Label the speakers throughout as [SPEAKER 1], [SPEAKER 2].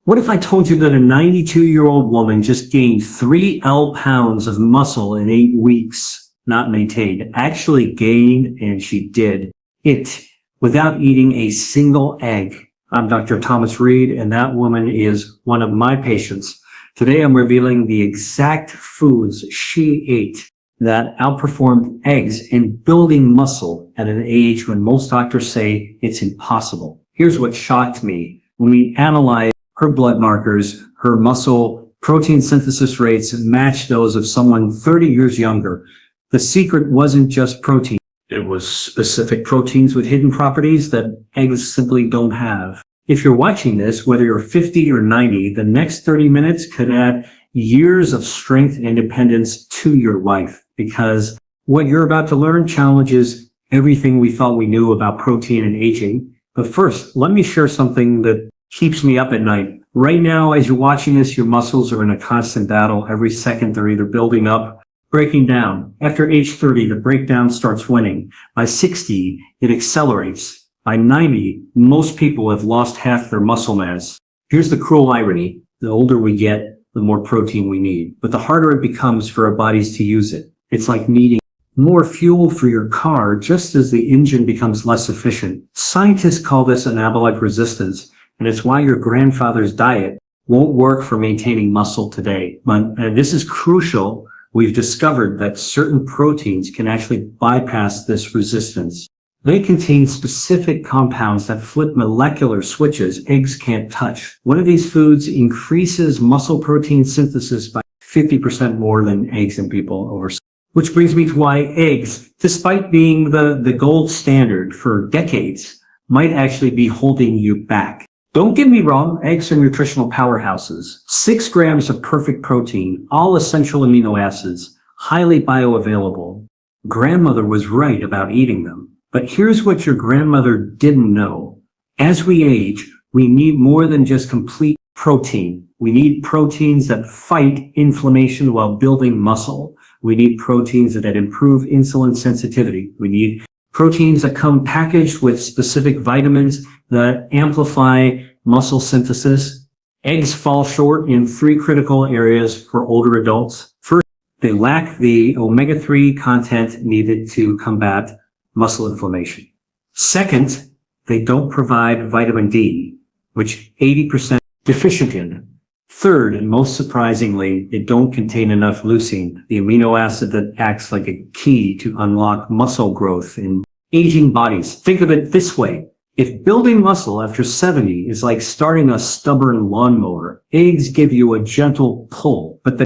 [SPEAKER 1] What if I told you that a 92-year-old woman just gained 3 pounds of muscle in 8 weeks? Not maintained, actually gained, and she did it without eating a single egg. I'm Dr. Thomas Reed, and that woman is one of my patients. Today I'm revealing the exact foods she ate that outperformed eggs in building muscle at an age when most doctors say it's impossible. Here's what shocked me. When we analyzed her blood markers, her muscle protein synthesis rates matched those of someone 30 years younger. The secret wasn't just protein. It was specific proteins with hidden properties that eggs simply don't have. If you're watching this, whether you're 50 or 90, the next 30 minutes could add years of strength and independence to your life, because what you're about to learn challenges everything we thought we knew about protein and aging. But first, let me share something that keeps me up at night. Right now, as you're watching this, your muscles are in a constant battle. Every second, they're either building up, breaking down. After age 30, the breakdown starts winning. By 60, it accelerates. By 90, most people have lost half their muscle mass. Here's the cruel irony. The older we get, the more protein we need. But the harder it becomes for our bodies to use it. It's like needing more fuel for your car just as the engine becomes less efficient. Scientists call this anabolic resistance, and it's why your grandfather's diet won't work for maintaining muscle today. But this is crucial. We've discovered that certain proteins can actually bypass this resistance. They contain specific compounds that flip molecular switches eggs can't touch. One of these foods increases muscle protein synthesis by 50% more than eggs in people over. Which brings me to why eggs, despite being the gold standard for decades, might actually be holding you back. Don't get me wrong, eggs are nutritional powerhouses. 6 grams of perfect protein, all essential amino acids, highly bioavailable. Grandmother was right about eating them. But here's what your grandmother didn't know. As we age, we need more than just complete protein. We need proteins that fight inflammation while building muscle. We need proteins that improve insulin sensitivity. We need proteins that come packaged with specific vitamins that amplify muscle synthesis. Eggs fall short in 3 critical areas for older adults. First, they lack the omega-3 content needed to combat muscle inflammation. Second, they don't provide vitamin D, which 80% deficient in. Third, and most surprisingly, they don't contain enough leucine, the amino acid that acts like a key to unlock muscle growth in aging bodies. Think of it this way. If building muscle after 70 is like starting a stubborn lawnmower, eggs give you a gentle pull. But the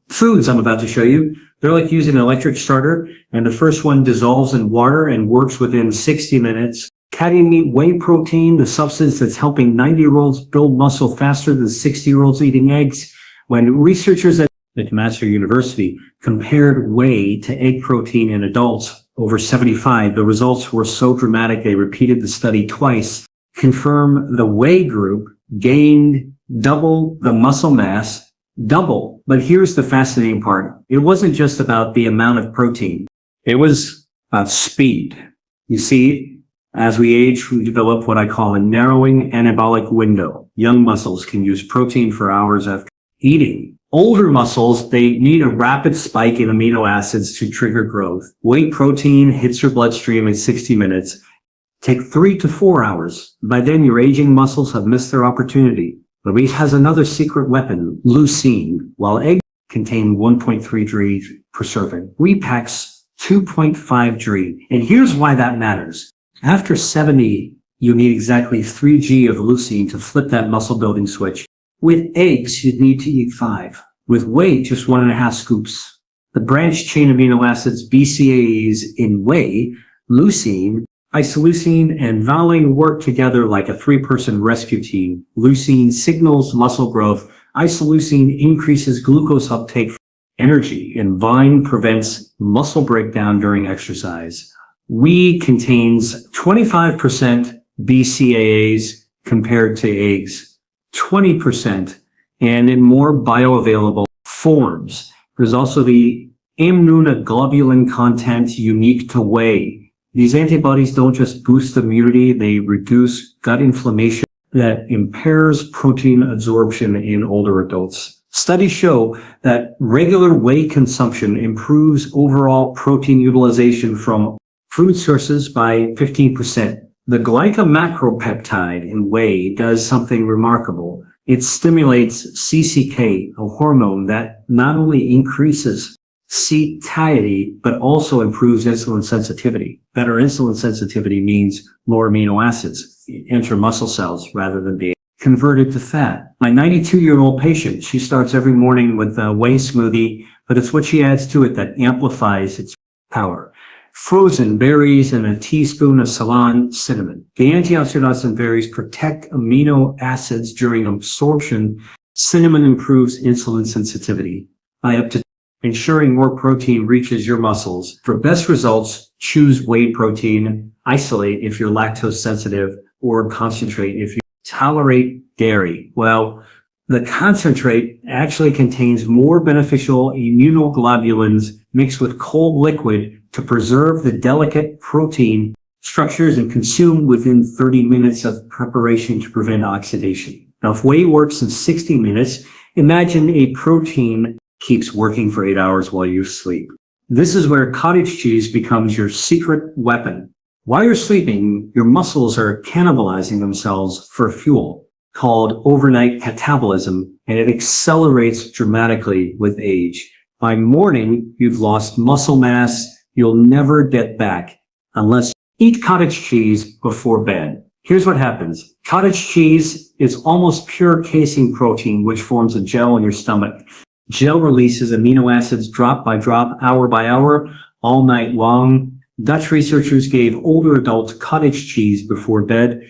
[SPEAKER 1] foods I'm about to show you, they're like using an electric starter, and the first one dissolves in water and works within 60 minutes. Casein meat whey protein, the substance that's helping 90-year-olds build muscle faster than 60-year-olds eating eggs. When researchers at McMaster University compared whey to egg protein in adults over 75, the results were so dramatic they repeated the study twice, confirm the whey group gained double the muscle mass, double. But here's the fascinating part. It wasn't just about the amount of protein. It was about speed. You see, as we age, we develop what I call a narrowing anabolic window. Young muscles can use protein for hours after eating. Older muscles, they need a rapid spike in amino acids to trigger growth. Whey protein hits your bloodstream in 60 minutes. Take 3 to 4 hours. By then, your aging muscles have missed their opportunity. But wheat has another secret weapon, leucine. While eggs contain 1.3 G per serving, wheat packs 2.5 G. And here's why that matters. After 70, you need exactly 3 G of leucine to flip that muscle building switch. With eggs, you'd need to eat 5. With whey, just 1.5 scoops. The branched chain amino acids BCAAs in whey, leucine, isoleucine, and valine work together like a 3-person rescue team. Leucine signals muscle growth. Isoleucine increases glucose uptake for energy, and valine prevents muscle breakdown during exercise. Whey contains 25% BCAAs compared to eggs, 20%, and in more bioavailable forms. There's also the immunoglobulin content unique to whey. These antibodies don't just boost immunity, they reduce gut inflammation that impairs protein absorption in older adults. Studies show that regular whey consumption improves overall protein utilization from food sources by 15%. The glycomacropeptide in whey does something remarkable. It stimulates CCK, a hormone that not only increases satiety, but also improves insulin sensitivity. Better insulin sensitivity means more amino acids enter muscle cells rather than being converted to fat. My 92-year-old patient, she starts every morning with a whey smoothie, but it's what she adds to it that amplifies its power. Frozen berries and a teaspoon of Salmon cinnamon. The antioxidants in berries protect amino acids during absorption. Cinnamon improves insulin sensitivity by up to ensuring more protein reaches your muscles. For best results, choose whey protein, isolate if you're lactose sensitive, or concentrate if you tolerate dairy. Well, the concentrate actually contains more beneficial immunoglobulins mixed with cold liquid to preserve the delicate protein structures and consumed within 30 minutes of preparation to prevent oxidation. Now, if whey works in 60 minutes, imagine a protein keeps working for 8 hours while you sleep. This is where cottage cheese becomes your secret weapon. While you're sleeping, your muscles are cannibalizing themselves for fuel called overnight metabolism, and it accelerates dramatically with age. By morning, you've lost muscle mass you'll never get back unless you eat cottage cheese before bed. Here's what happens. Cottage cheese is almost pure casein protein, which forms a gel in your stomach. Gel releases amino acids drop by drop, hour by hour, all night long. Dutch researchers gave older adults cottage cheese before bed.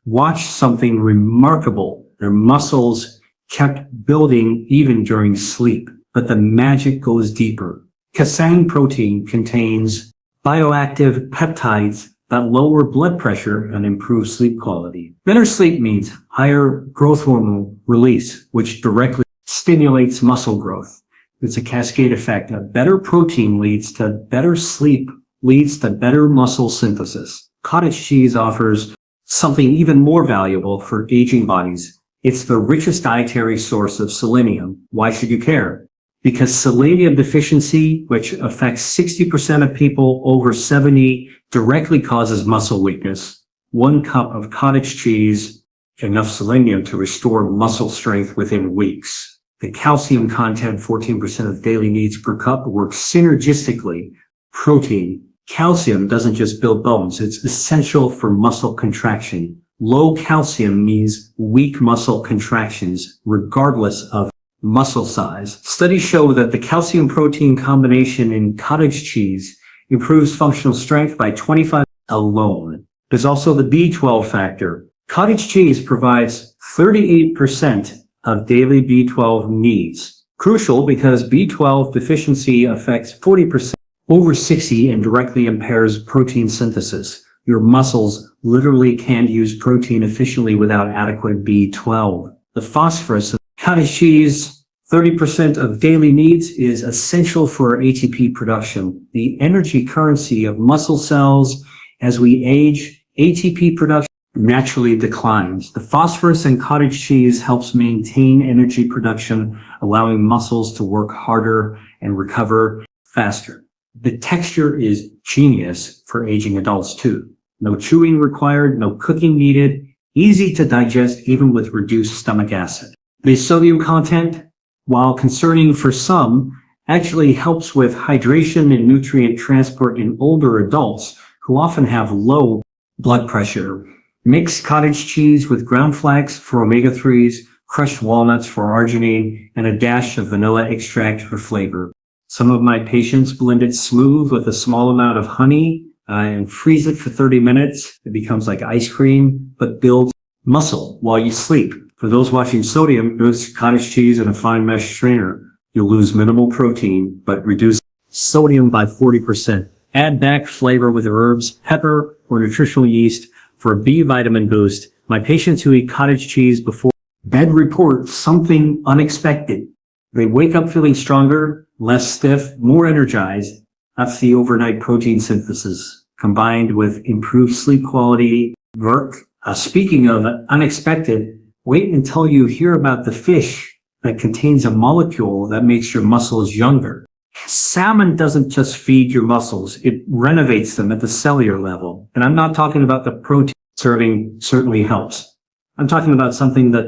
[SPEAKER 1] Watch something remarkable. Their muscles kept building even during sleep. But the magic goes deeper. Casein protein contains bioactive peptides that lower blood pressure and improve sleep quality. Better sleep means higher growth hormone release, which directly stimulates muscle growth. It's a cascade effect. A better protein leads to better sleep, leads to better muscle synthesis. Cottage cheese offers something even more valuable for aging bodies. It's the richest dietary source of selenium. Why should you care? Because selenium deficiency, which affects 60% of people over 70, directly causes muscle weakness. 1 cup of cottage cheese, enough selenium to restore muscle strength within weeks. The calcium content, 14% of daily needs per cup, works synergistically. Protein. Calcium doesn't just build bones. It's essential for muscle contraction. Low calcium means weak muscle contractions, regardless of muscle size. Studies show that the calcium protein combination in cottage cheese improves functional strength by 25 alone. There's also the B12 factor. Cottage cheese provides 38% of daily B12 needs. Crucial because B12 deficiency affects 40% over 60 and directly impairs protein synthesis. Your muscles literally can't use protein efficiently without adequate B12. The phosphorus of cottage cheese, 30% of daily needs, is essential for ATP production. The energy currency of muscle cells. As we age, ATP production naturally declines. The phosphorus in cottage cheese helps maintain energy production, allowing muscles to work harder and recover faster. The texture is genius for aging adults too. No chewing required, no cooking needed, easy to digest even with reduced stomach acid. The sodium content, while concerning for some, actually helps with hydration and nutrient transport in older adults who often have low blood pressure. Mix cottage cheese with ground flax for omega-3s, crushed walnuts for arginine, and a dash of vanilla extract for flavor. Some of my patients blend it smooth with a small amount of honey and freeze it for 30 minutes. It becomes like ice cream, but builds muscle while you sleep. For those watching sodium, use cottage cheese in a fine mesh strainer. You'll lose minimal protein, but reduce sodium by 40%. Add back flavor with herbs, pepper, or nutritional yeast for a B vitamin boost. My patients who eat cottage cheese before bed report something unexpected. They wake up feeling stronger, less stiff, more energized. That's the overnight protein synthesis combined with improved sleep quality, work, Speaking of unexpected, wait until you hear about the fish that contains a molecule that makes your muscles younger. Salmon doesn't just feed your muscles, it renovates them at the cellular level. And I'm not talking about the protein serving certainly helps. I'm talking about something that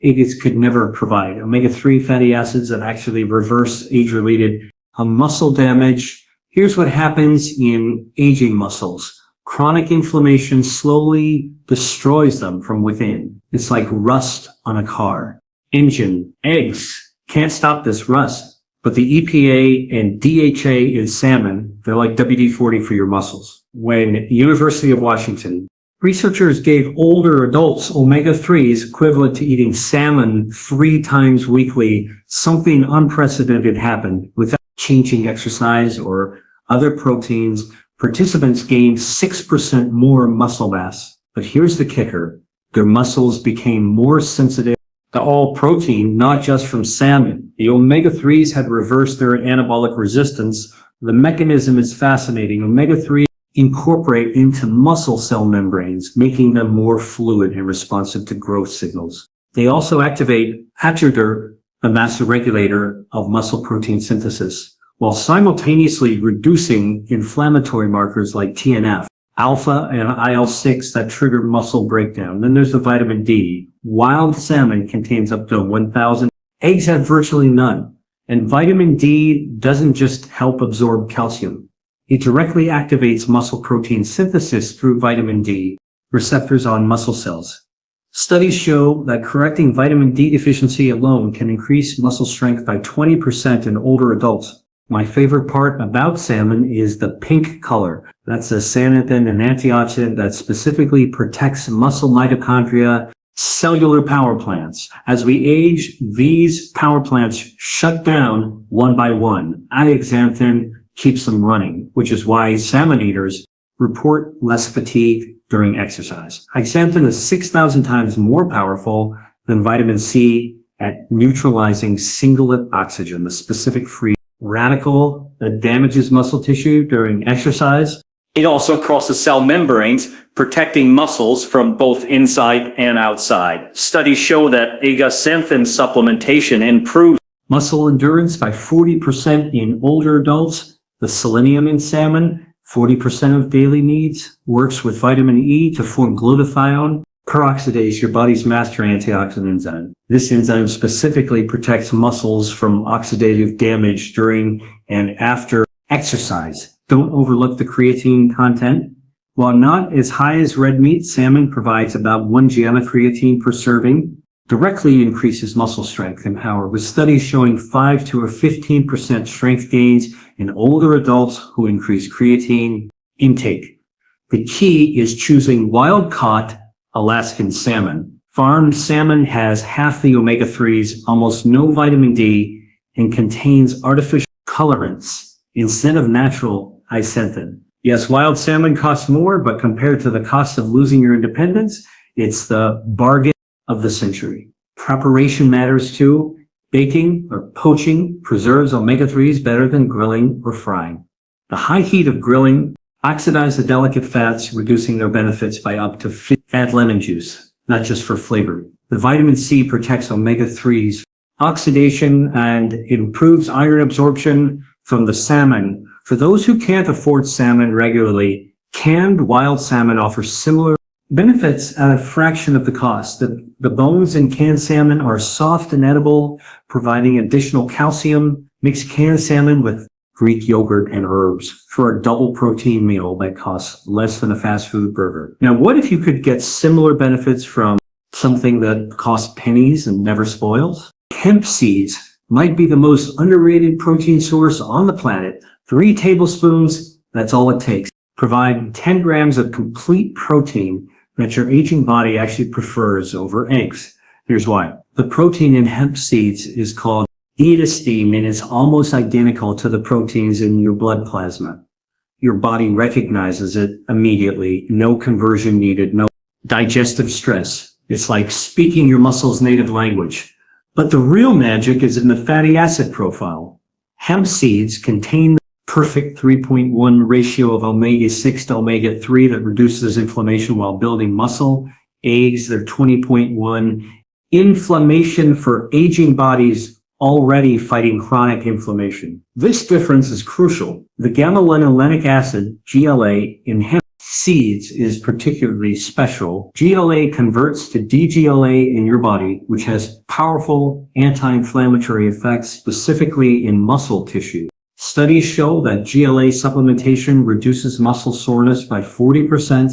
[SPEAKER 1] eggs could never provide. Omega-3 fatty acids that actually reverse age-related muscle damage. Here's what happens in aging muscles. Chronic inflammation slowly destroys them from within. It's like rust on a car. Engine, eggs can't stop this rust. But the EPA and DHA in salmon, they're like WD-40 for your muscles. When University of Washington, researchers gave older adults omega-3s equivalent to eating salmon 3 times weekly, something unprecedented happened. Without changing exercise or other proteins, participants gained 6% more muscle mass. But here's the kicker. Their muscles became more sensitive to all protein, not just from salmon. The omega-3s had reversed their anabolic resistance. The mechanism is fascinating. Omega-3 incorporate into muscle cell membranes, making them more fluid and responsive to growth signals. They also activate atropine, the master regulator of muscle protein synthesis, while simultaneously reducing inflammatory markers like TNF, alpha and IL-6 that trigger muscle breakdown. Then there's the vitamin D. Wild salmon contains up to 1,000. Eggs have virtually none. And vitamin D doesn't just help absorb calcium. It directly activates muscle protein synthesis through vitamin D receptors on muscle cells. Studies show that correcting vitamin D deficiency alone can increase muscle strength by 20% in older adults. My favorite part about salmon is the pink color. That's a xanthan, an antioxidant that specifically protects muscle mitochondria, cellular power plants. As we age, these power plants shut down one by one. Xanthan keeps them running, which is why salmon eaters report less fatigue during exercise. Xanthan is 6,000 times more powerful than vitamin C at neutralizing singlet oxygen, the specific free radical that damages muscle tissue during exercise. It also crosses cell membranes, protecting muscles from both inside and outside. Studies show that xanthan supplementation improves muscle endurance by 40% in older adults. The selenium in salmon, 40% of daily needs, works with vitamin E to form glutathione peroxidase, your body's master antioxidant enzyme. This enzyme specifically protects muscles from oxidative damage during and after exercise. Don't overlook the creatine content. While not as high as red meat, salmon provides about 1 gram of creatine per serving, directly increases muscle strength and power, with studies showing 5 to 15% strength gains in older adults who increase creatine intake. The key is choosing wild-caught Alaskan salmon. Farmed salmon has half the omega-3s, almost no vitamin D, and contains artificial colorants instead of natural xanthan. Yes, wild salmon costs more, but compared to the cost of losing your independence, it's the bargain of the century. Preparation matters too. Baking or poaching preserves omega-3s better than grilling or frying. The high heat of grilling oxidize the delicate fats, reducing their benefits by up to 50. Add lemon juice, not just for flavor. The vitamin C protects omega-3s oxidation and improves iron absorption from the salmon. For those who can't afford salmon regularly, canned wild salmon offers similar benefits at a fraction of the cost. The bones in canned salmon are soft and edible, providing additional calcium. Mix canned salmon with Greek yogurt and herbs for a double protein meal that costs less than a fast food burger. Now, what if you could get similar benefits from something that costs pennies and never spoils? Hemp seeds might be the most underrated protein source on the planet. 3 tablespoons, that's all it takes. Provide 10 grams of complete protein that your aging body actually prefers over eggs. Here's why. The protein in hemp seeds is called edesteam, and it's almost identical to the proteins in your blood plasma. Your body recognizes it immediately. No conversion needed, no digestive stress. It's like speaking your muscles' native language. But the real magic is in the fatty acid profile. Hemp seeds contain the perfect 3.1 ratio of omega-6 to omega-3 that reduces inflammation while building muscle eggs, they're 20.1. Inflammation for aging bodies already fighting chronic inflammation. This difference is crucial. The gamma-linolenic acid, GLA, in hemp seeds is particularly special. GLA converts to DGLA in your body, which has powerful anti-inflammatory effects, specifically in muscle tissue. Studies show that GLA supplementation reduces muscle soreness by 40%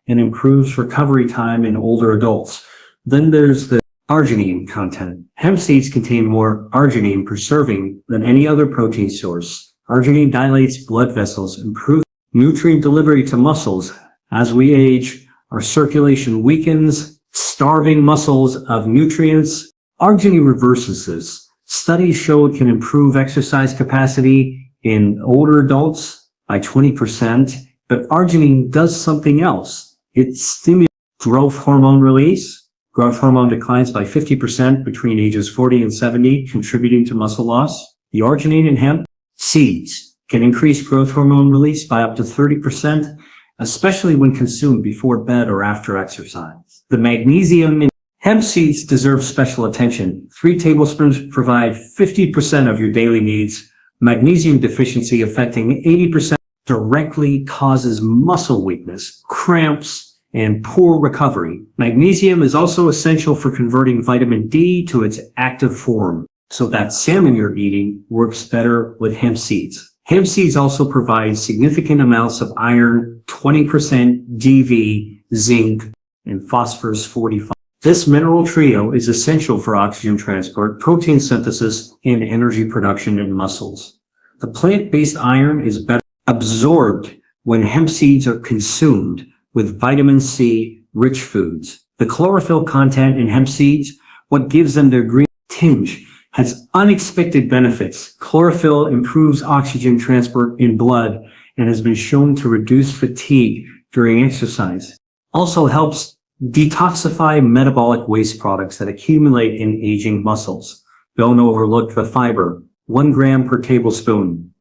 [SPEAKER 1] and improves recovery time in older adults. Then there's the arginine content. Hemp seeds contain more arginine per serving than any other protein source. Arginine dilates blood vessels, improves nutrient delivery to muscles. As we age, our circulation weakens, starving muscles of nutrients. Arginine reverses this. Studies show it can improve exercise capacity in older adults by 20%, but arginine does something else. It stimulates growth hormone release. Growth hormone declines by 50% between ages 40 and 70, contributing to muscle loss. The arginine in hemp seeds can increase growth hormone release by up to 30%, especially when consumed before bed or after exercise. The magnesium in hemp seeds deserves special attention. 3 tablespoons provide 50% of your daily needs. Magnesium deficiency affecting 80% directly causes muscle weakness, cramps, and poor recovery. Magnesium is also essential for converting vitamin D to its active form, so that salmon you're eating works better with hemp seeds. Hemp seeds also provide significant amounts of iron, 20% DV, zinc, and phosphorus 45. This mineral trio is essential for oxygen transport, protein synthesis, and energy production in muscles. The plant-based iron is better absorbed when hemp seeds are consumed with vitamin C rich foods. The chlorophyll content in hemp seeds, what gives them their green tinge, has unexpected benefits. Chlorophyll improves oxygen transport in blood and has been shown to reduce fatigue during exercise. Also helps detoxify metabolic waste products that accumulate in aging muscles. Don't overlook the fiber, 1 gram per tablespoon.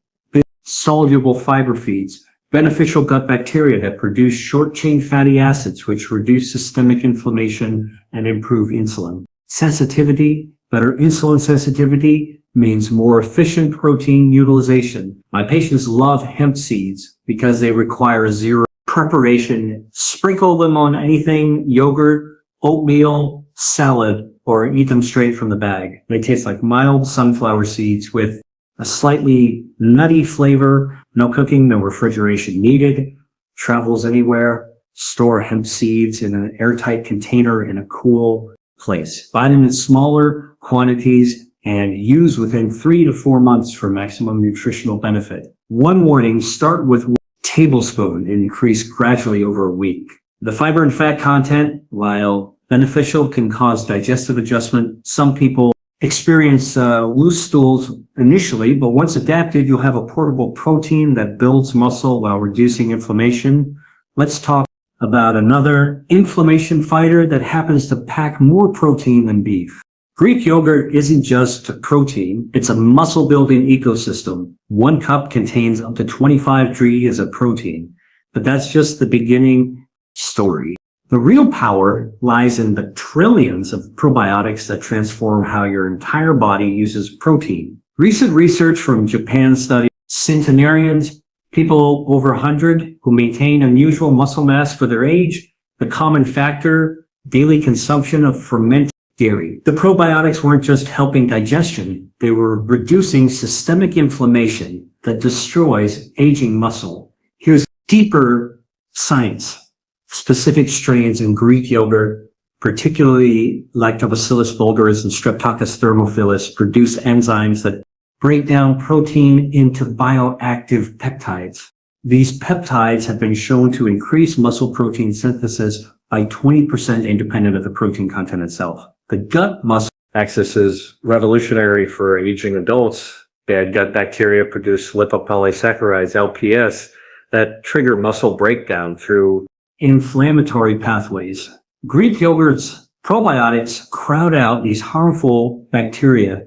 [SPEAKER 1] Soluble fiber feeds, beneficial gut bacteria that produce short-chain fatty acids, which reduce systemic inflammation and improve insulin. Sensitivity, better insulin sensitivity means more efficient protein utilization. My patients love hemp seeds because they require zero preparation. Sprinkle them on anything, yogurt, oatmeal, salad, or eat them straight from the bag. They taste like mild sunflower seeds with a slightly nutty flavor, no cooking, no refrigeration needed, travels anywhere. Store hemp seeds in an airtight container in a cool place. Buy them in smaller quantities and use within 3 to 4 months for maximum nutritional benefit. One warning, start with 1 tablespoon and increase gradually over a week. The fiber and fat content, while beneficial, can cause digestive adjustment. Some people experience loose stools initially, but once adapted, you'll have a portable protein that builds muscle while reducing inflammation. Let's talk about another inflammation fighter that happens to pack more protein than beef. Greek yogurt isn't just protein, it's a muscle-building ecosystem. 1 cup contains up to 25 grams of protein, but that's just the beginning story. The real power lies in the trillions of probiotics that transform how your entire body uses protein. Recent research from Japan studied centenarians, people over 100 who maintain unusual muscle mass for their age. The common factor, daily consumption of fermented dairy. The probiotics weren't just helping digestion, they were reducing systemic inflammation that destroys aging muscle. Here's deeper science. Specific strains in Greek yogurt, particularly Lactobacillus bulgaris and Streptococcus thermophilus, produce enzymes that break down protein into bioactive peptides. These peptides have been shown to increase muscle protein synthesis by 20% independent of the protein content itself. The gut muscle axis is revolutionary for aging adults. Bad gut bacteria produce lipopolysaccharides, LPS, that trigger muscle breakdown through inflammatory pathways. Greek yogurt's probiotics crowd out these harmful bacteria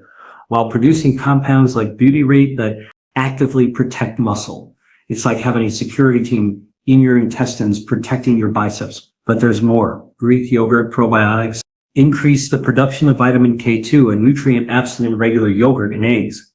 [SPEAKER 1] while producing compounds like butyrate that actively protect muscle. It's like having a security team in your intestines protecting your biceps. But there's more. Greek yogurt probiotics increase the production of vitamin K2, a nutrient absent in regular yogurt and eggs.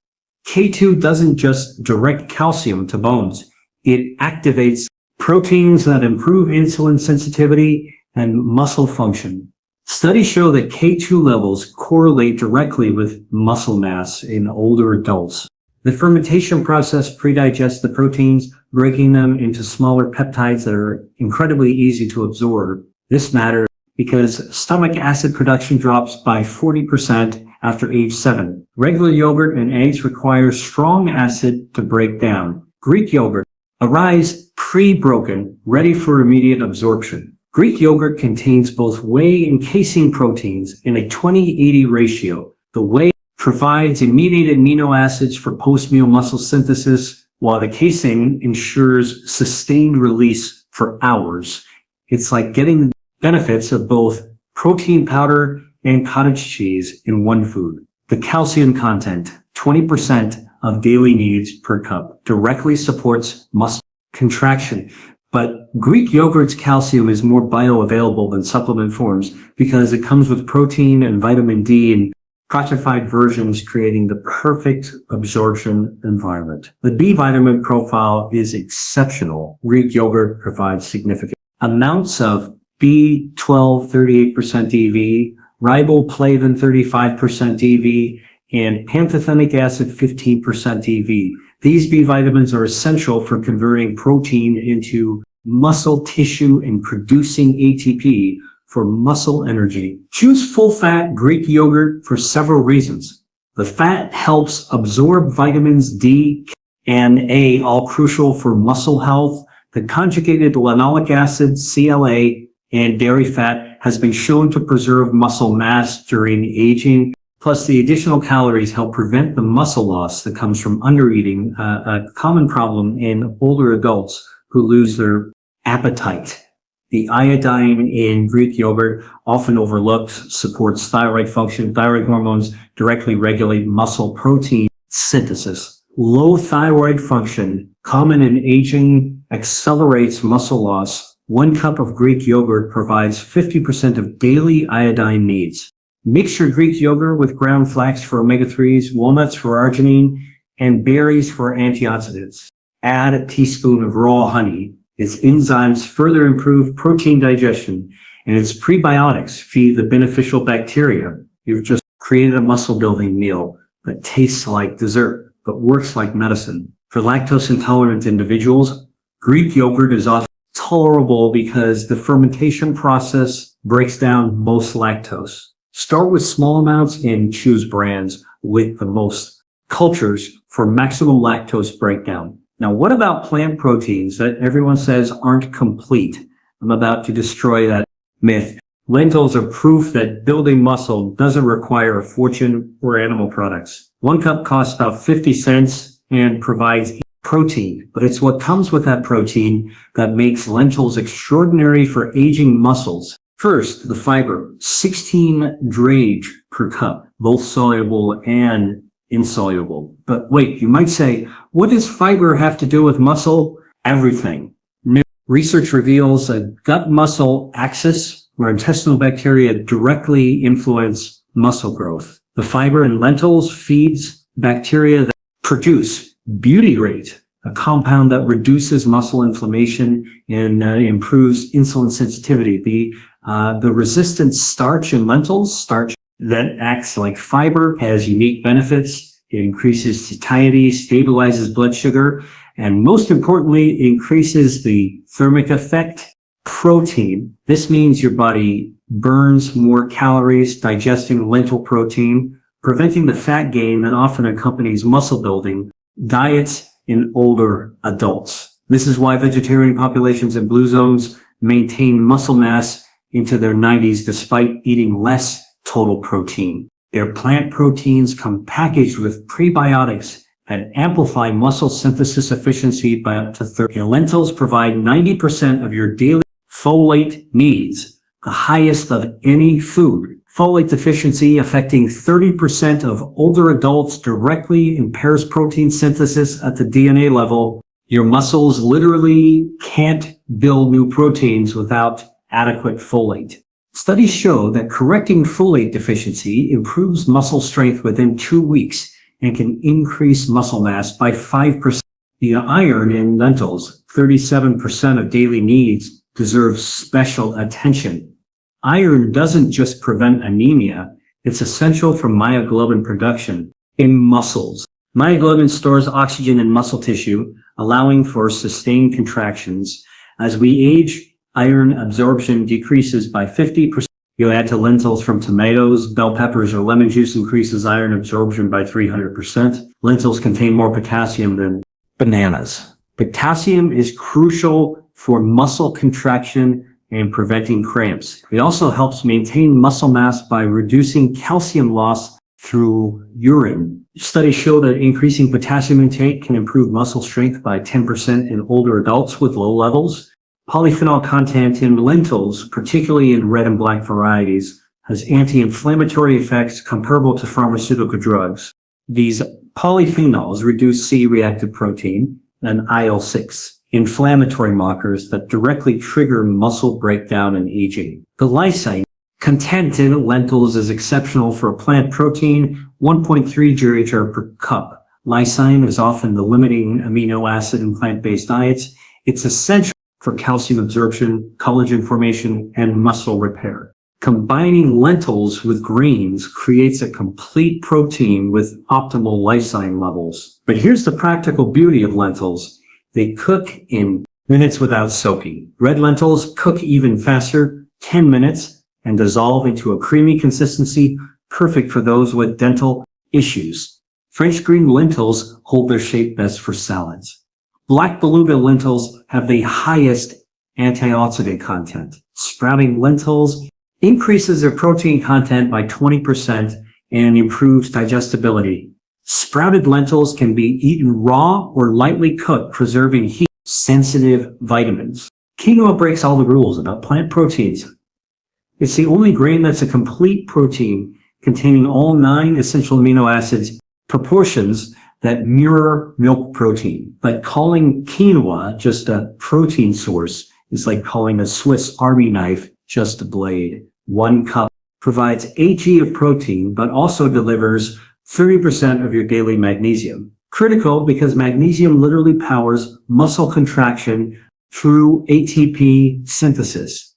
[SPEAKER 1] K2 doesn't just direct calcium to bones. It activates proteins that improve insulin sensitivity and muscle function. Studies show that K2 levels correlate directly with muscle mass in older adults. The fermentation process predigests the proteins, breaking them into smaller peptides that are incredibly easy to absorb. This matters because stomach acid production drops by 40% after age 7. Regular yogurt and eggs require strong acid to break down. Greek yogurt arrives pre-broken, ready for immediate absorption. Greek yogurt contains both whey and casein proteins in a 20-80 ratio. The whey provides immediate amino acids for post-meal muscle synthesis, while the casein ensures sustained release for hours. It's like getting the benefits of both protein powder and cottage cheese in one food. The calcium content, 20% of daily needs per cup, directly supports muscle contraction. But Greek yogurt's calcium is more bioavailable than supplement forms because it comes with protein and vitamin D in stratified versions, creating the perfect absorption environment. The B vitamin profile is exceptional. Greek yogurt provides significant amounts of B12, 38% EV, riboflavin, 35% EV, and pantothenic acid, 15% EV. These B vitamins are essential for converting protein into muscle tissue and producing ATP for muscle energy. Choose full-fat Greek yogurt for several reasons. The fat helps absorb vitamins D and A, all crucial for muscle health. The conjugated linoleic acid, CLA, and dairy fat has been shown to preserve muscle mass during aging. Plus, the additional calories help prevent the muscle loss that comes from undereating, a common problem in older adults who lose their appetite. The iodine in Greek yogurt, often overlooked, supports thyroid function. Thyroid hormones directly regulate muscle protein synthesis. Low thyroid function, common in aging, accelerates muscle loss. 1 cup of Greek yogurt provides 50% of daily iodine needs. Mix your Greek yogurt with ground flax for omega-3s, walnuts for arginine, and berries for antioxidants. Add a teaspoon of raw honey. Its enzymes further improve protein digestion, and its prebiotics feed the beneficial bacteria. You've just created a muscle-building meal that tastes like dessert, but works like medicine. For lactose-intolerant individuals, Greek yogurt is often tolerable because the fermentation process breaks down most lactose. Start with small amounts and choose brands with the most cultures for maximum lactose breakdown. Now, what about plant proteins that everyone says aren't complete? I'm about to destroy that myth. Lentils are proof that building muscle doesn't require a fortune or animal products. 1 cup costs about 50 cents and provides protein, but it's what comes with that protein that makes lentils extraordinary for aging muscles. First, the fiber, 16 drage per cup, both soluble and insoluble. But wait, you might say, what does fiber have to do with muscle? Everything. New research reveals a gut-muscle axis where intestinal bacteria directly influence muscle growth. The fiber in lentils feeds bacteria that produce butyrate, a compound that reduces muscle inflammation and improves insulin sensitivity. The resistant starch in lentils, starch that acts like fiber, has unique benefits. It increases satiety, stabilizes blood sugar, and most importantly, increases the thermic effect. Protein. This means your body burns more calories digesting lentil protein, preventing the fat gain that often accompanies muscle building diets in older adults. This is why vegetarian populations in blue zones maintain muscle mass into their 90s despite eating less total protein. Their plant proteins come packaged with prebiotics that amplify muscle synthesis efficiency by up to 30. Lentils provide 90% of your daily folate needs, the highest of any food. Folate deficiency affecting 30% of older adults directly impairs protein synthesis at the DNA level. Your muscles literally can't build new proteins without adequate folate. Studies show that correcting folate deficiency improves muscle strength within 2 weeks and can increase muscle mass by 5%. The iron in lentils, 37% of daily needs, deserves special attention. Iron doesn't just prevent anemia, it's essential for myoglobin production in muscles. Myoglobin stores oxygen in muscle tissue, allowing for sustained contractions. As we age, iron absorption decreases by 50%. You add to lentils from tomatoes, bell peppers, or lemon juice increases iron absorption by 300%. Lentils contain more potassium than bananas. Potassium is crucial for muscle contraction and preventing cramps. It also helps maintain muscle mass by reducing calcium loss through urine. Studies show that increasing potassium intake can improve muscle strength by 10% in older adults with low levels. Polyphenol content in lentils, particularly in red and black varieties, has anti-inflammatory effects comparable to pharmaceutical drugs. These polyphenols reduce C-reactive protein and IL-6, inflammatory markers that directly trigger muscle breakdown and aging. The lysine content in lentils is exceptional for a plant protein, 1.3 GHz per cup. Lysine is often the limiting amino acid in plant-based diets. It's essential for calcium absorption, collagen formation, and muscle repair. Combining lentils with greens creates a complete protein with optimal lysine levels. But here's the practical beauty of lentils. They cook in minutes without soaking. Red lentils cook even faster, 10 minutes, and dissolve into a creamy consistency, perfect for those with dental issues. French green lentils hold their shape best for salads. Black beluga lentils have the highest antioxidant content. Sprouting lentils increases their protein content by 20% and improves digestibility. Sprouted lentils can be eaten raw or lightly cooked, preserving heat-sensitive vitamins. Quinoa breaks all the rules about plant proteins. It's the only grain that's a complete protein containing all 9 essential amino acids, proportions that mirror milk protein. But calling quinoa just a protein source is like calling a Swiss Army knife just a blade. 1 cup provides 8 g of protein, but also delivers 30% of your daily magnesium. Critical because magnesium literally powers muscle contraction through ATP synthesis.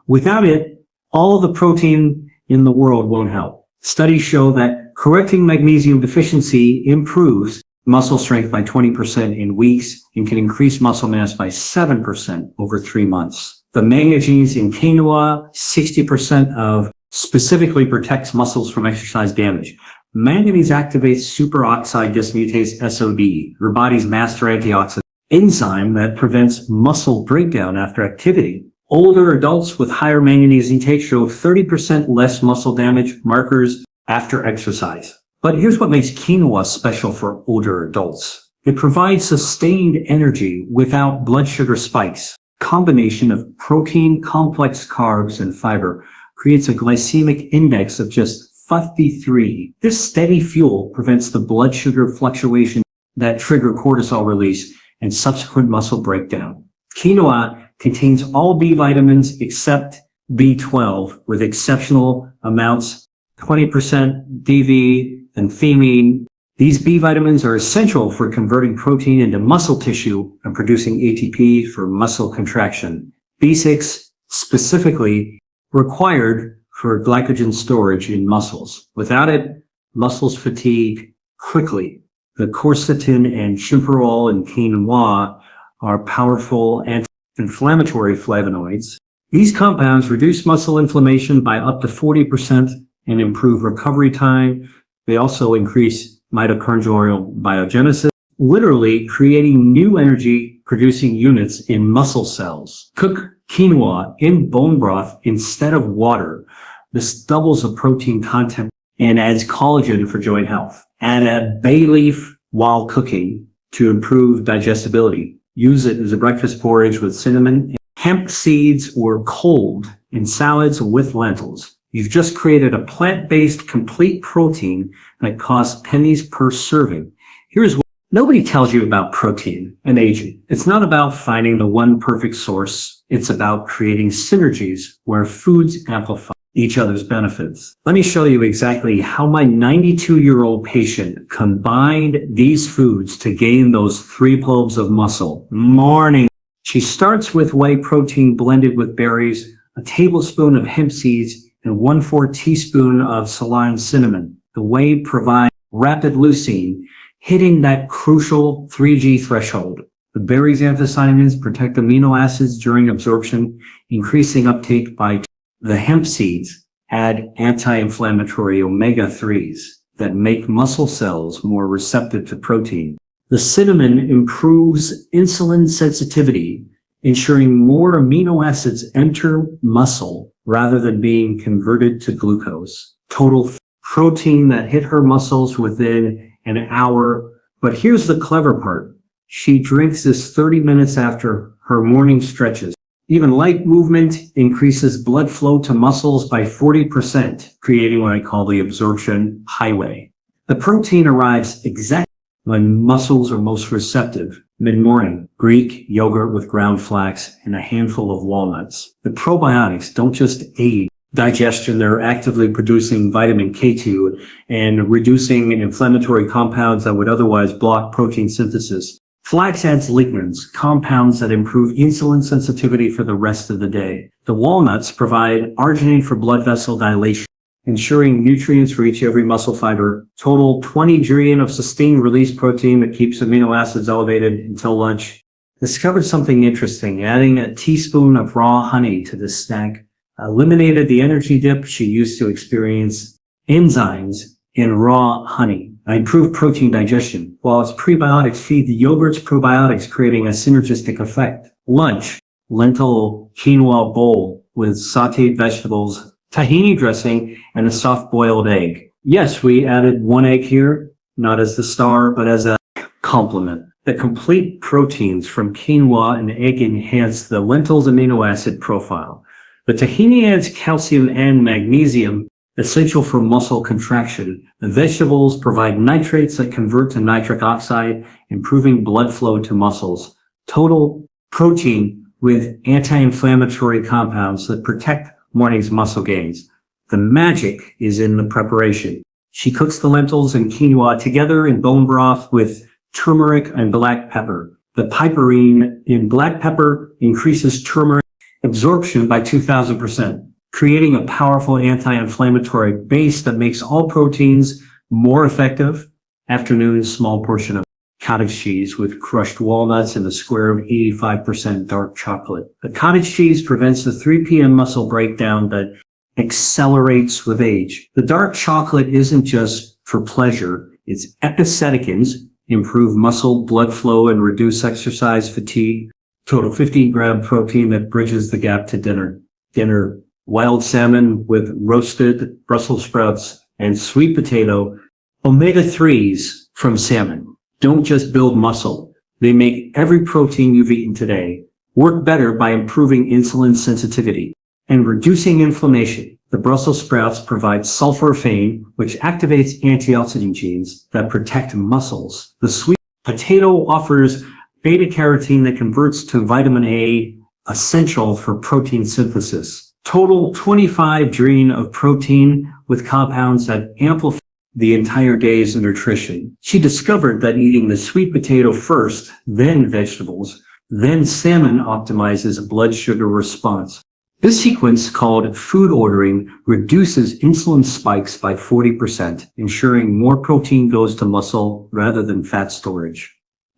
[SPEAKER 1] Without it, all of the protein in the world won't help. Studies show that correcting magnesium deficiency improves muscle strength by 20% in weeks and can increase muscle mass by 7% over 3 months. The manganese in quinoa, 60% of specifically protects muscles from exercise damage. Manganese activates superoxide dismutase SOD, your body's master antioxidant enzyme that prevents muscle breakdown after activity. Older adults with higher manganese intake show 30% less muscle damage markers after exercise. But here's what makes quinoa special for older adults. It provides sustained energy without blood sugar spikes. Combination of protein, complex carbs, and fiber creates a glycemic index of just 53. This steady fuel prevents the blood sugar fluctuation that trigger cortisol release and subsequent muscle breakdown. Quinoa contains all B vitamins except B12 with exceptional amounts, 20% DV and thymine. These B vitamins are essential for converting protein into muscle tissue and producing ATP for muscle contraction. B6 specifically required for glycogen storage in muscles. Without it, muscles fatigue quickly. The quercetin and chypirol in quinoa are powerful anti-inflammatory flavonoids. These compounds reduce muscle inflammation by up to 40% and improve recovery time. They also increase mitochondrial biogenesis, literally creating new energy producing units in muscle cells. Cook quinoa in bone broth instead of water. This doubles the protein content and adds collagen for joint health. Add a bay leaf while cooking to improve digestibility. Use it as a breakfast porridge with cinnamon, hemp seeds, or cold in salads with lentils. You've just created a plant-based complete protein that costs pennies per serving. Here's Nobody tells you about protein and aging. It's not about finding the one perfect source. It's about creating synergies where foods amplify each other's benefits. Let me show you exactly how my 92-year-old patient combined these foods to gain those 3 globes of muscle. Morning. She starts with whey protein blended with berries, a tablespoon of hemp seeds, and 1/4 teaspoon of Salmon cinnamon. The whey provides rapid leucine, hitting that crucial 3G threshold. The berries anthocyanins protect amino acids during absorption, increasing uptake by the hemp seeds add anti-inflammatory omega-3s that make muscle cells more receptive to protein. The cinnamon improves insulin sensitivity, ensuring more amino acids enter muscle rather than being converted to glucose. Total protein that hit her muscles within an hour. But here's the clever part. She drinks this 30 minutes after her morning stretches. Even light movement increases blood flow to muscles by 40%, creating what I call the absorption highway. The protein arrives exactly when muscles are most receptive, mid-morning. Greek yogurt with ground flax and a handful of walnuts. The probiotics don't just aid digestion, they're actively producing vitamin K2 and reducing inflammatory compounds that would otherwise block protein synthesis. Flax adds lignans, compounds that improve insulin sensitivity for the rest of the day. The walnuts provide arginine for blood vessel dilation, ensuring nutrients reach every muscle fiber. Total 20 Gr of sustained release protein that keeps amino acids elevated until lunch. Discovered something interesting, adding a teaspoon of raw honey to this snack eliminated the energy dip she used to experience. Enzymes in raw honey improve protein digestion, while its prebiotics feed the yogurt's probiotics, creating a synergistic effect. Lunch, lentil quinoa bowl with sauteed vegetables, tahini dressing, and a soft-boiled egg. Yes, we added 1 egg here, not as the star, but as a complement. The complete proteins from quinoa and egg enhance the lentils' amino acid profile. The tahini adds calcium and magnesium, essential for muscle contraction. The vegetables provide nitrates that convert to nitric oxide, improving blood flow to muscles. Total protein with anti-inflammatory compounds that protect morning's muscle gains. The magic is in the preparation. She cooks the lentils and quinoa together in bone broth with turmeric and black pepper. The piperine in black pepper increases turmeric absorption by 2,000%, creating a powerful anti-inflammatory base that makes all proteins more effective. Afternoon, small portion of cottage cheese with crushed walnuts and a square of 85% dark chocolate. The cottage cheese prevents the 3 p.m. muscle breakdown that accelerates with age. The dark chocolate isn't just for pleasure. Its epicetecins improve muscle blood flow and reduce exercise fatigue. Total 15-gram protein that bridges the gap to dinner. Wild salmon with roasted Brussels sprouts and sweet potato. Omega-3s from salmon don't just build muscle. They make every protein you've eaten today work better by improving insulin sensitivity and reducing inflammation. The Brussels sprouts provide sulforaphane, which activates antioxidant genes that protect muscles. The sweet potato offers beta-carotene that converts to vitamin A, essential for protein synthesis. Total 25 Gr of protein with compounds that amplify the entire day's nutrition. She discovered that eating the sweet potato first, then vegetables, then salmon optimizes blood sugar response. This sequence, called food ordering, reduces insulin spikes by 40%, ensuring more protein goes to muscle rather than fat storage.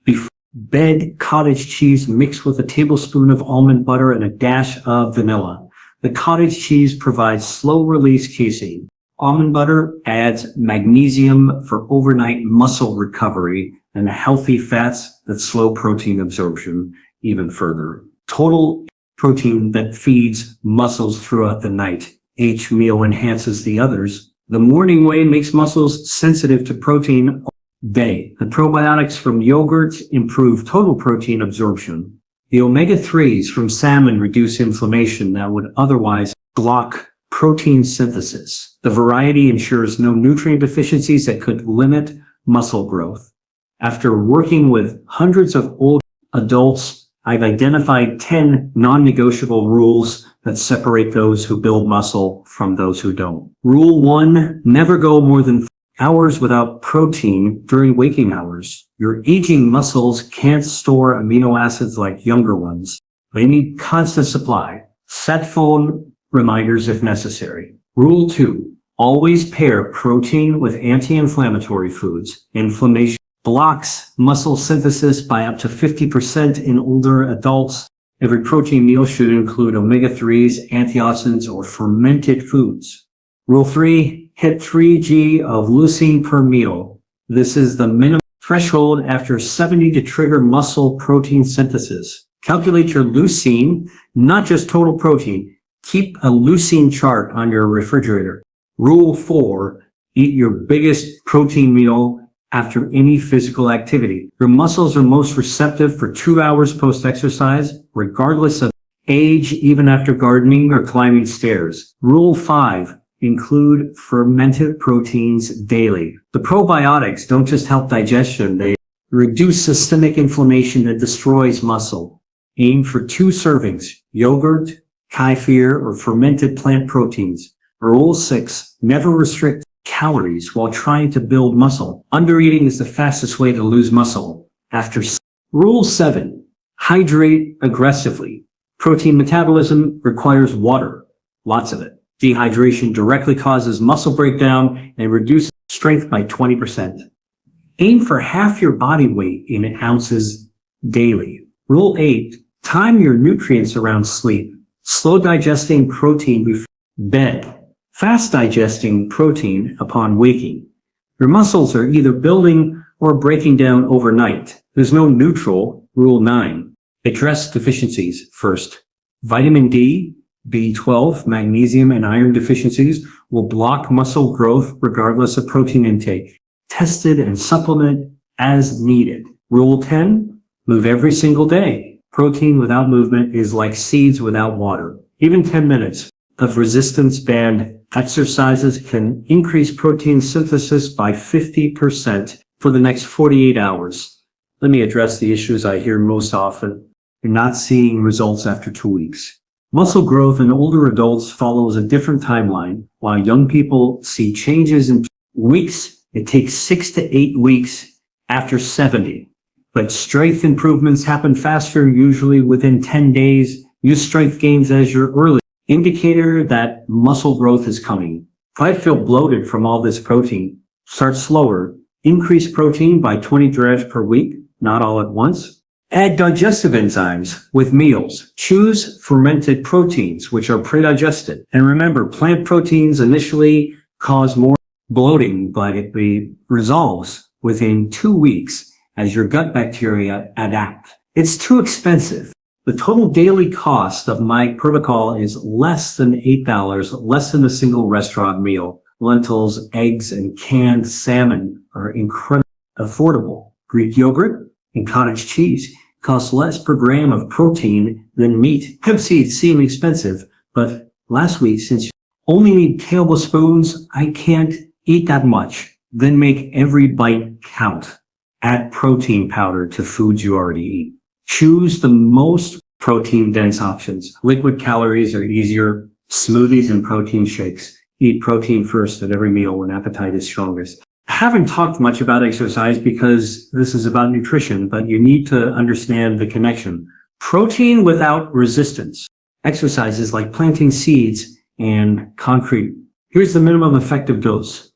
[SPEAKER 1] Before bed, cottage cheese mixed with a tablespoon of almond butter and a dash of vanilla. The cottage cheese provides slow-release casein. Almond butter adds magnesium for overnight muscle recovery and healthy fats that slow protein absorption even further. Total protein that feeds muscles throughout the night. Each meal enhances the others. The morning whey makes muscles sensitive to protein all day. The probiotics from yogurt improve total protein absorption. The omega-3s from salmon reduce inflammation that would otherwise block protein synthesis. The variety ensures no nutrient deficiencies that could limit muscle growth. After working with hundreds of old adults, I've identified 10 non-negotiable rules that separate those who build muscle from those who don't. Rule 1, never go more than 4 hours without protein during waking hours. Your aging muscles can't store amino acids like younger ones. They need constant supply. Set phone reminders if necessary. Rule 2, always pair protein with anti-inflammatory foods. Inflammation blocks muscle synthesis by up to 50% in older adults. Every protein meal should include omega-3s, antioxidants, or fermented foods. Rule 3, hit 3 g of leucine per meal. This is the minimum threshold after 70 to trigger muscle protein synthesis. Calculate your leucine, not just total protein. Keep a leucine chart on your refrigerator. Rule 4, eat your biggest protein meal after any physical activity. Your muscles are most receptive for 2 hours post-exercise, regardless of age, even after gardening or climbing stairs. Rule 5, include fermented proteins daily. The probiotics don't just help digestion, they reduce systemic inflammation that destroys muscle. Aim for 2 servings, yogurt, kefir, or fermented plant proteins. Rule 6, never restrict calories while trying to build muscle. Undereating is the fastest way to lose muscle. Rule 7, hydrate aggressively. Protein metabolism requires water, lots of it. Dehydration directly causes muscle breakdown and reduces strength by 20%. Aim for half your body weight in ounces daily. Rule 8, time your nutrients around sleep. Slow digesting protein before bed. Fast digesting protein upon waking. Your muscles are either building or breaking down overnight. There's no neutral. Rule 9. Address deficiencies first. Vitamin D, B12, magnesium, and iron deficiencies will block muscle growth regardless of protein intake. Tested and supplement as needed. Rule 10. Move every single day. Protein without movement is like seeds without water. Even 10 minutes of resistance band exercises can increase protein synthesis by 50% for the next 48 hours. Let me address the issues I hear most often. You're not seeing results after 2 weeks. Muscle growth in older adults follows a different timeline. While young people see changes in weeks, it takes 6 to 8 weeks after 70. But strength improvements happen faster, usually within 10 days. Use strength gains as your early indicator that muscle growth is coming. If I feel bloated from all this protein, start slower. Increase protein by 20 grams per week, not all at once. Add digestive enzymes with meals. Choose fermented proteins, which are pre-digested. And remember, plant proteins initially cause more bloating, but it resolves within 2 weeks as your gut bacteria adapt. It's too expensive. The total daily cost of my protocol is less than $8, less than a single restaurant meal. Lentils, eggs, and canned salmon are incredibly affordable. Greek yogurt and cottage cheese cost less per gram of protein than meat. Hemp seeds seem expensive, but last week, since you only need tablespoons, I can't eat that much. Then make every bite count. Add protein powder to foods you already eat. Choose the most protein-dense options. Liquid calories are easier. Smoothies and protein shakes. Eat protein first at every meal when appetite is strongest. I haven't talked much about exercise because this is about nutrition, but you need to understand the connection. Protein without resistance. Exercises like planting seeds and concrete. Here's the minimum effective dose.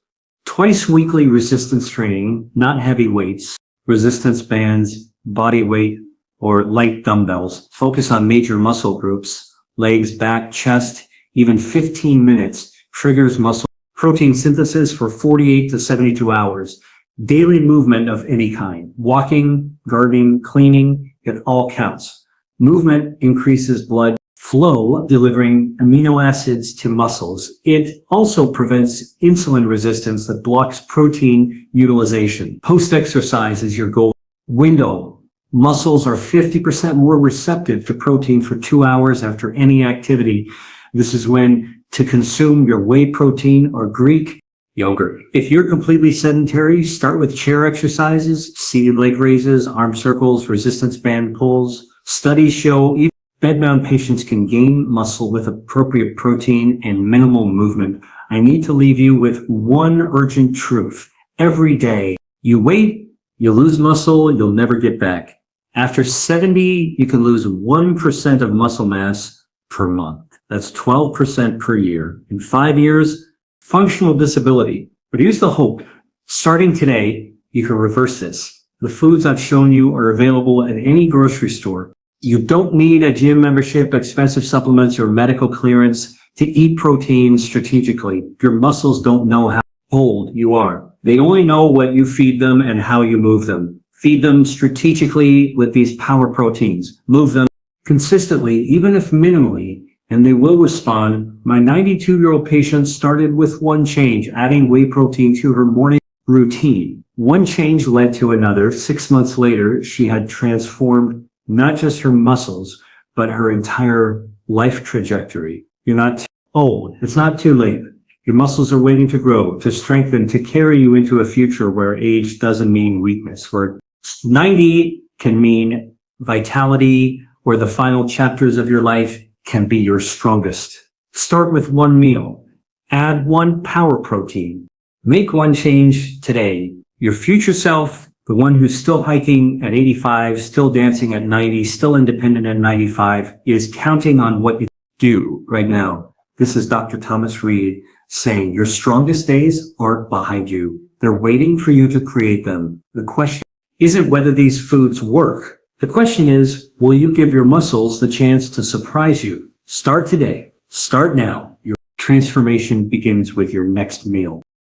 [SPEAKER 1] Twice weekly resistance training, not heavy weights, resistance bands, body weight, or light dumbbells. Focus on major muscle groups, legs, back, chest. Even 15 minutes triggers muscle protein synthesis for 48 to 72 hours. Daily movement of any kind. Walking, gardening, cleaning, it all counts. Movement increases blood flow, delivering amino acids to muscles. It also prevents insulin resistance that blocks protein utilization. Post-exercise is your goal window. Muscles are 50% more receptive to protein for 2 hours after any activity. This is when to consume your whey protein or Greek Younger. If you're completely sedentary, start with chair exercises, seated leg raises, arm circles, resistance band pulls. Studies show even bedbound patients can gain muscle with appropriate protein and minimal movement. I need to leave you with one urgent truth. Every day you wait, you lose muscle, you'll never get back. After 70, you can lose 1% of muscle mass per month. That's 12% per year. In 5 years, functional disability. But here's the hope. Starting today, you can reverse this. The foods I've shown you are available at any grocery store. You don't need a gym membership, expensive supplements, or medical clearance to eat protein strategically. Your muscles don't know how old you are. They only know what you feed them and how you move them. Feed them strategically with these power proteins. Move them consistently, even if minimally, and they will respond. My 92-year-old patient started with one change, adding whey protein to her morning routine. One change led to another. 6 months later, she had transformed not just her muscles, but her entire life trajectory. You're not old. It's not too late. Your muscles are waiting to grow, to strengthen, to carry you into a future where age doesn't mean weakness, where 90 can mean vitality, where the final chapters of your life can be your strongest. Start with one meal. Add one power protein. Make one change today. Your future self, the one who's still hiking at 85, still dancing at 90, still independent at 95, is counting on what you do right now. This is Dr. Thomas Reed saying your strongest days aren't behind you. They're waiting for you to create them. The question isn't whether these foods work. The question is, will you give your muscles the chance to surprise you? Start today. Start now. Your transformation begins with your next meal.